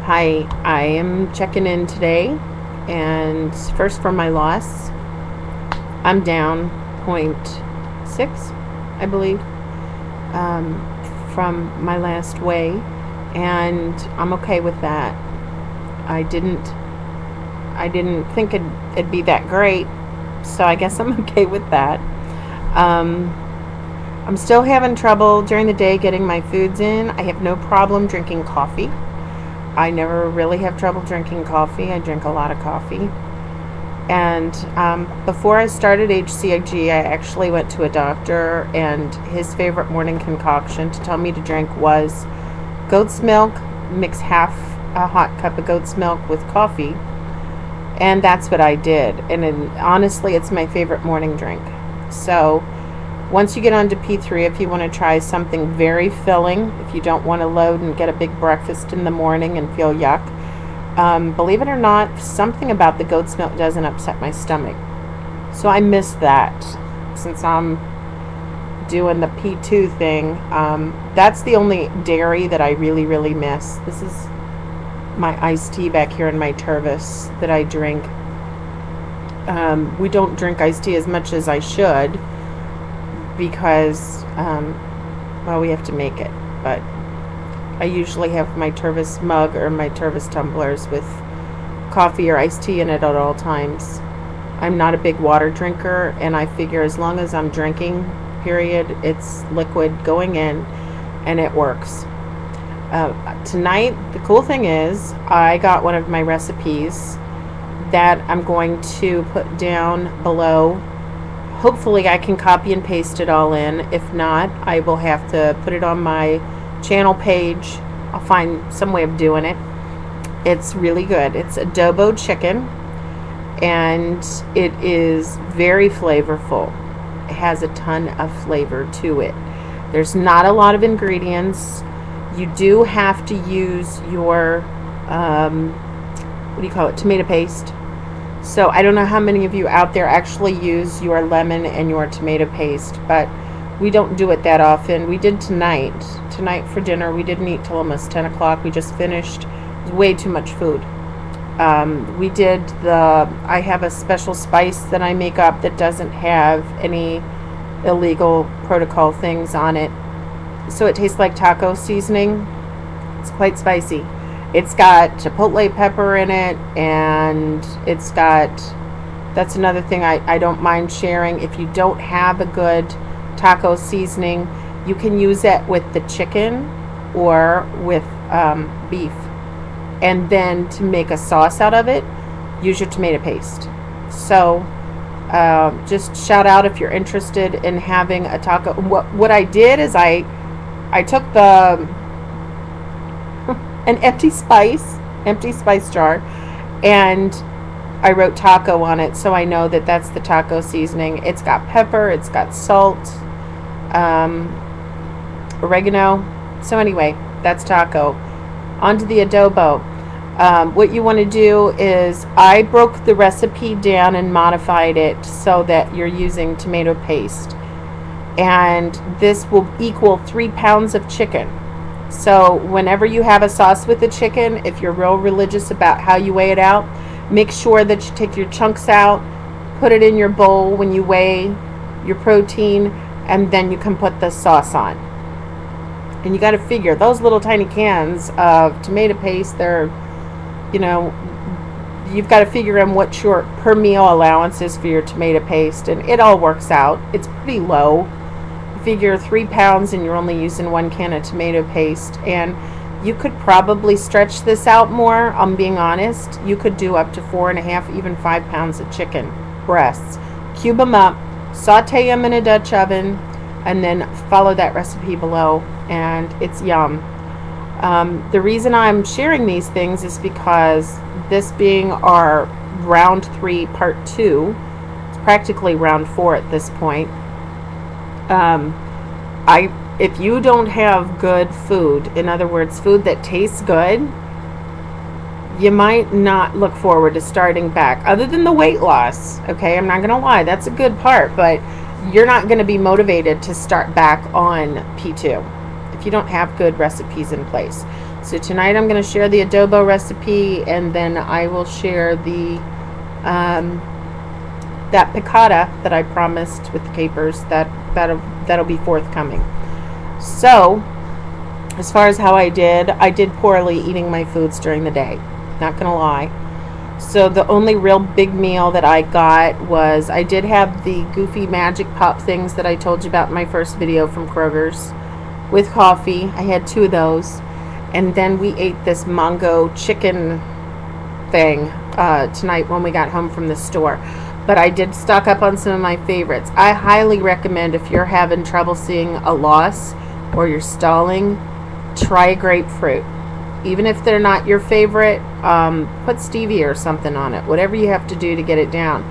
Hi, I am checking in today, and first for my loss, I'm down .6, I believe, from my last weigh, and I'm okay with that. I didn't think it'd be that great, so I guess I'm okay with that. I'm still having trouble during the day getting my foods in. I have no problem drinking coffee. I never really have trouble drinking coffee. I drink a lot of coffee. And before I started HCG, I actually went to a doctor, and his favorite morning concoction to tell me to drink was goat's milk. Mix half a hot cup of goat's milk with coffee. And that's what I did. And honestly, it's my favorite morning drink. So once you get on to P3, if you want to try something very filling, if you don't want to load and get a big breakfast in the morning and feel yuck, believe it or not, something about the goat's milk doesn't upset my stomach. So I miss that since I'm doing the P2 thing. That's the only dairy that I really miss. This is my iced tea back here in my Tervis that I drink. We don't drink iced tea as much as I should, because well, we have to make it, but I usually have my Tervis mug or my Tervis tumblers with coffee or iced tea in it at all times. I'm not a big water drinker, and I figure as long as I'm drinking, period, it's liquid going in and it works. Tonight, the cool thing is I got one of my recipes that I'm going to put down below. Hopefully I can copy and paste it all in. If not, I will have to put it on my channel page. I'll find some way of doing it. It's really good. It's adobo chicken, and it is very flavorful. It has a ton of flavor to it. There's not a lot of ingredients. You do have to use your what do you call it, tomato paste. So I don't know how many of you out there actually use your lemon and your tomato paste, but we don't do it that often. We did tonight for dinner. We didn't eat till almost 10 o'clock. We just finished. It was way too much food. We did I have a special spice that I make up that doesn't have any illegal protocol things on it. So it tastes like taco seasoning. It's quite spicy. It's got chipotle pepper in it, and it's got, that's another thing I don't mind sharing. If you don't have a good taco seasoning, you can use it with the chicken or with beef. And then to make a sauce out of it, use your tomato paste. So just shout out if you're interested in having a taco. What I did is I took an empty spice jar, and I wrote taco on it, so I know that that's the taco seasoning. It's got pepper, it's got salt, oregano. So anyway, that's taco. Onto the adobo. What you want to do is, I broke the recipe down and modified it so that you're using tomato paste, and this will equal 3 pounds of chicken. So whenever you have a sauce with the chicken, if you're real religious about how you weigh it out, make sure that you take your chunks out, put it in your bowl when you weigh your protein, and then you can put the sauce on. And you got to figure those little tiny cans of tomato paste, they're, you know, you've got to figure in what your per meal allowance is for your tomato paste, and it all works out. It's pretty low. Figure 3 pounds and you're only using 1 can of tomato paste, and you could probably stretch this out more. I'm being honest. You could do up to 4.5, even 5 pounds of chicken breasts. Cube them up, saute them in a Dutch oven, and then follow that recipe below, and it's yum. The reason I'm sharing these things is because this being our round 3 part 2, it's practically round 4 at this point. If you don't have good food, in other words, food that tastes good, you might not look forward to starting back, other than the weight loss. Okay, I'm not gonna lie, that's a good part, but you're not gonna be motivated to start back on P2 if you don't have good recipes in place. So tonight I'm going to share the adobo recipe, and then I will share the that piccata that I promised with the capers. That'll be forthcoming. So as far as how I did poorly eating my foods during the day. Not gonna lie. So the only real big meal that I got was, I did have the goofy magic pop things that I told you about in my first video from Kroger's with coffee. I had 2 of those. And then we ate this mango chicken thing tonight when we got home from the store. But I did stock up on some of my favorites. I highly recommend, if you're having trouble seeing a loss or you're stalling, try a grapefruit. Even if they're not your favorite, put stevia or something on it. Whatever you have to do to get it down.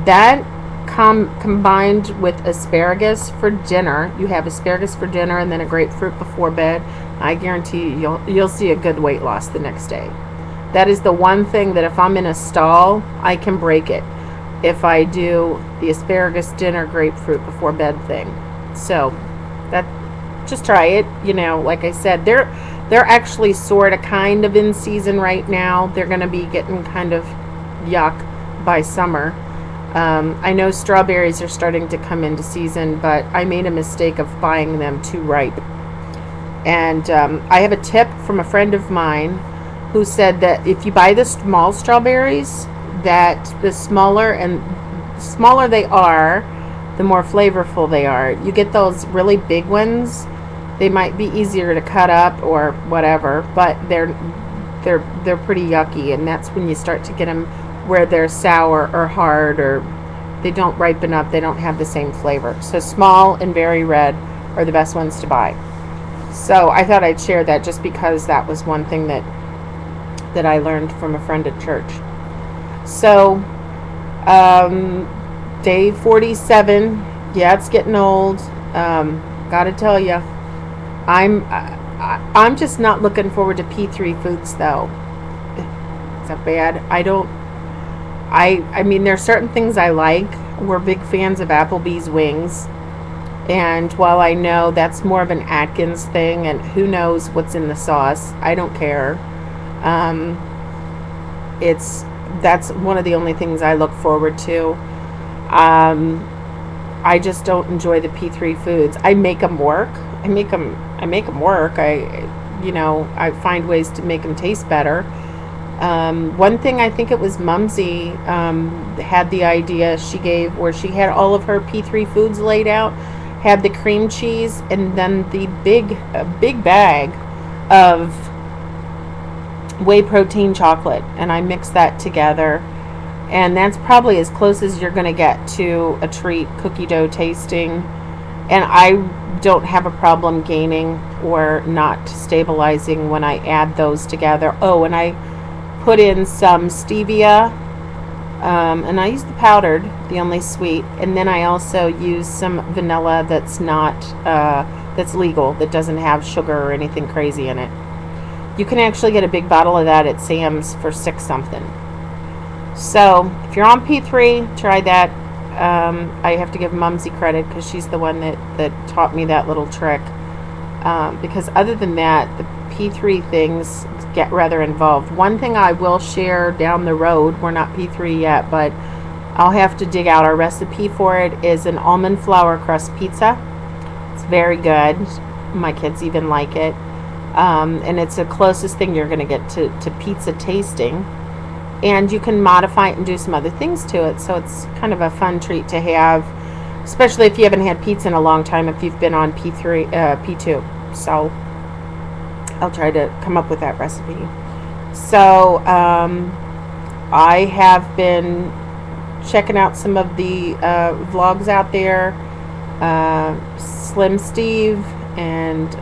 That combined with asparagus for dinner. You have asparagus for dinner and then a grapefruit before bed. I guarantee you'll see a good weight loss the next day. That is the one thing that if I'm in a stall, I can break it. If I do the asparagus dinner grapefruit before bed thing. So that, just try it. You know, like I said, they're actually sort of kind of in season right now. They're going to be getting kind of yuck by summer. I know strawberries are starting to come into season, but I made a mistake of buying them too ripe. And I have a tip from a friend of mine who said that if you buy the small strawberries, that the smaller they are, the more flavorful they are. You get those really big ones, they might be easier to cut up or whatever, but they're pretty yucky, and that's when you start to get them where they're sour or hard, or they don't ripen up, they don't have the same flavor. So small and very red are the best ones to buy. So I thought I'd share that just because that was one thing that I learned from a friend at church. So day 47, yeah, it's getting old. Gotta tell you, I'm just not looking forward to P3 foods though. Is that bad? I mean, there are certain things I like. We're big fans of Applebee's wings, and while I know that's more of an Atkins thing, and who knows what's in the sauce, I don't care. That's one of the only things I look forward to. I just don't enjoy the P3 foods. I make them work. I make them work. I find ways to make them taste better. One thing, I think it was Mumsy had the idea she gave, where she had all of her P3 foods laid out, had the cream cheese, and then the big bag of whey protein chocolate, and I mixed that together, and that's probably as close as you're going to get to a treat cookie dough tasting. And I don't have a problem gaining or not stabilizing when I add those together. Oh, and I put in some stevia, and I use the powdered, the only sweet, and then I also use some vanilla that's not that's legal, that doesn't have sugar or anything crazy in it. You can actually get a big bottle of that at Sam's for $6 something. So if you're on P3, try that. I have to give Mumsy credit because she's the one that taught me that little trick. Because other than that, the P3 things get rather involved. One thing I will share down the road, we're not P3 yet, but I'll have to dig out our recipe for it, is an almond flour crust pizza. It's very good. My kids even like it. And it's the closest thing you're going to get to pizza tasting. And you can modify it and do some other things to it, so it's kind of a fun treat to have, especially if you haven't had pizza in a long time, if you've been on P2. So I'll try to come up with that recipe. So I have been checking out some of the vlogs out there. Slim Steve and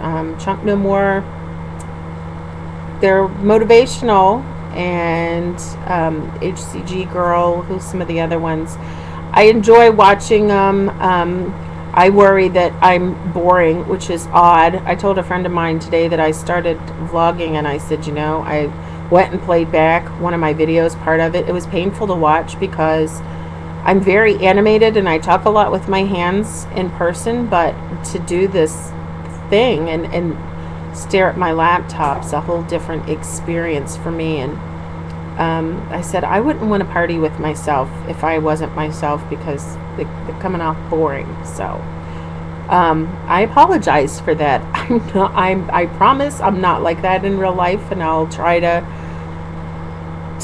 Chunk No More. They're motivational, and HCG Girl, who's some of the other ones. I enjoy watching them. I worry that I'm boring, which is odd. I told a friend of mine today that I started vlogging, and I said, I went and played back one of my videos, part of it. It was painful to watch because I'm very animated and I talk a lot with my hands in person, but to do this thing and stare at my laptop's a whole different experience for me. And I said I wouldn't want to party with myself if I wasn't myself, because they're coming off boring. So I apologize for that. I promise I'm not like that in real life, and I'll try to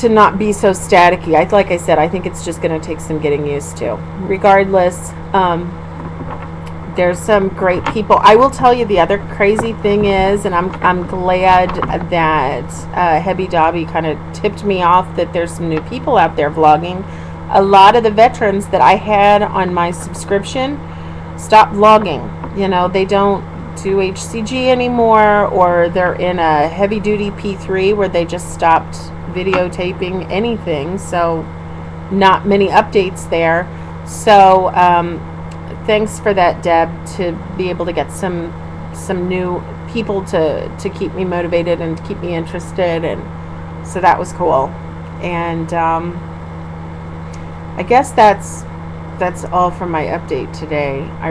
not be so staticky. Like I said, I think it's just going to take some getting used to. Regardless, there's some great people. I will tell you the other crazy thing is, and I'm glad that Hebby Dobby kind of tipped me off that there's some new people out there vlogging. A lot of the veterans that I had on my subscription stopped vlogging. You know, they don't do HCG anymore, or they're in a heavy duty P3 where they just stopped videotaping anything. So not many updates there. So thanks for that, Deb, to be able to get some new people to keep me motivated and keep me interested, and so that was cool. And I guess that's all for my update today. I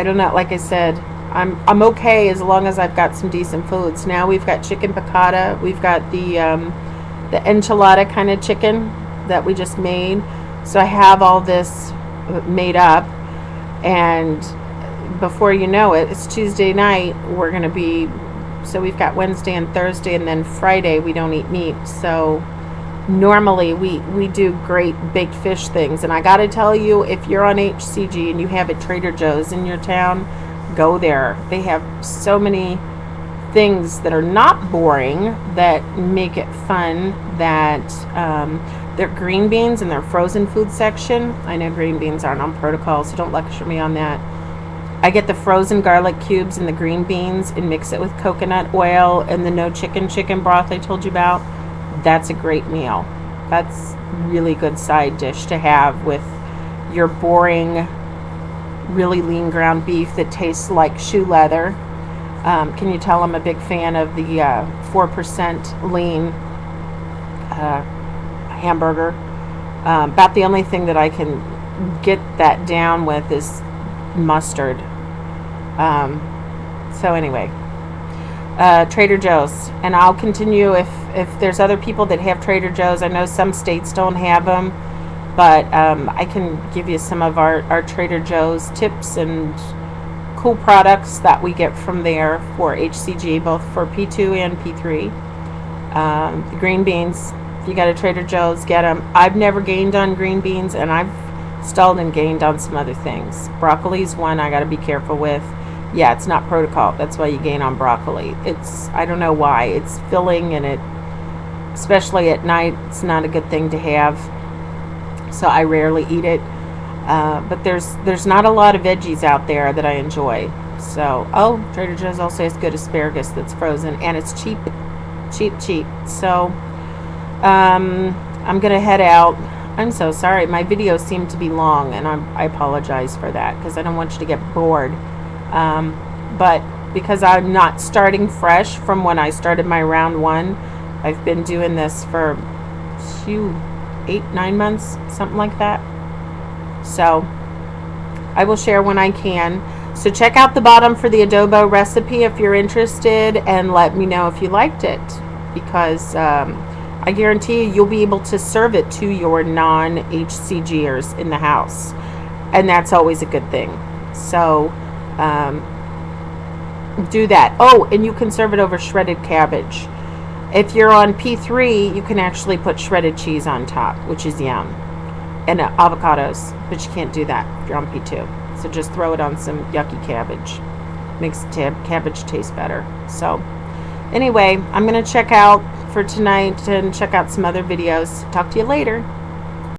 don't know. Like I said, I'm okay as long as I've got some decent foods. Now we've got chicken piccata. We've got the enchilada kind of chicken that we just made. So I have all this made up, and before you know it, it's Tuesday night. We're gonna be, so we've got Wednesday and Thursday, and then Friday we don't eat meat. So normally we do great baked fish things, and I gotta tell you, if you're on HCG and you have a Trader Joe's in your town, go there. They have so many things that are not boring that make it fun. That their green beans and their frozen food section. I know green beans aren't on protocol, so don't lecture me on that. I get the frozen garlic cubes and the green beans and mix it with coconut oil and the no chicken broth I told you about. That's a great meal. That's really good side dish to have with your boring, really lean ground beef that tastes like shoe leather. Can you tell I'm a big fan of the 4% lean hamburger? About the only thing that I can get that down with is mustard. So anyway, Trader Joe's, and I'll continue if there's other people that have Trader Joe's. I know some states don't have them, but I can give you some of our Trader Joe's tips and cool products that we get from there for HCG, both for P2 and P3. The green beans, if you got a Trader Joe's, get them. I've never gained on green beans, and I've stalled and gained on some other things. Broccoli's one I got to be careful with. Yeah, it's not protocol. That's why you gain on broccoli. I don't know why. It's filling, and it, especially at night, it's not a good thing to have. So I rarely eat it. But there's not a lot of veggies out there that I enjoy. So, Trader Joe's also has good asparagus that's frozen, and it's cheap. So, I'm gonna head out. I'm so sorry. My videos seem to be long, and I apologize for that, because I don't want you to get bored. But because I'm not starting fresh from when I started my round one, I've been doing this for 8-9 months, something like that. So I will share when I can. So check out the bottom for the adobo recipe if you're interested, and let me know if you liked it, because I guarantee you'll be able to serve it to your non-HCGers in the house, and that's always a good thing. So do that. And you can serve it over shredded cabbage. If you're on P3, you can actually put shredded cheese on top, which is yum, and avocados, but you can't do that if you're on P2. So just throw it on some yucky cabbage. Makes cabbage taste better. So anyway, I'm going to check out for tonight and check out some other videos. Talk to you later.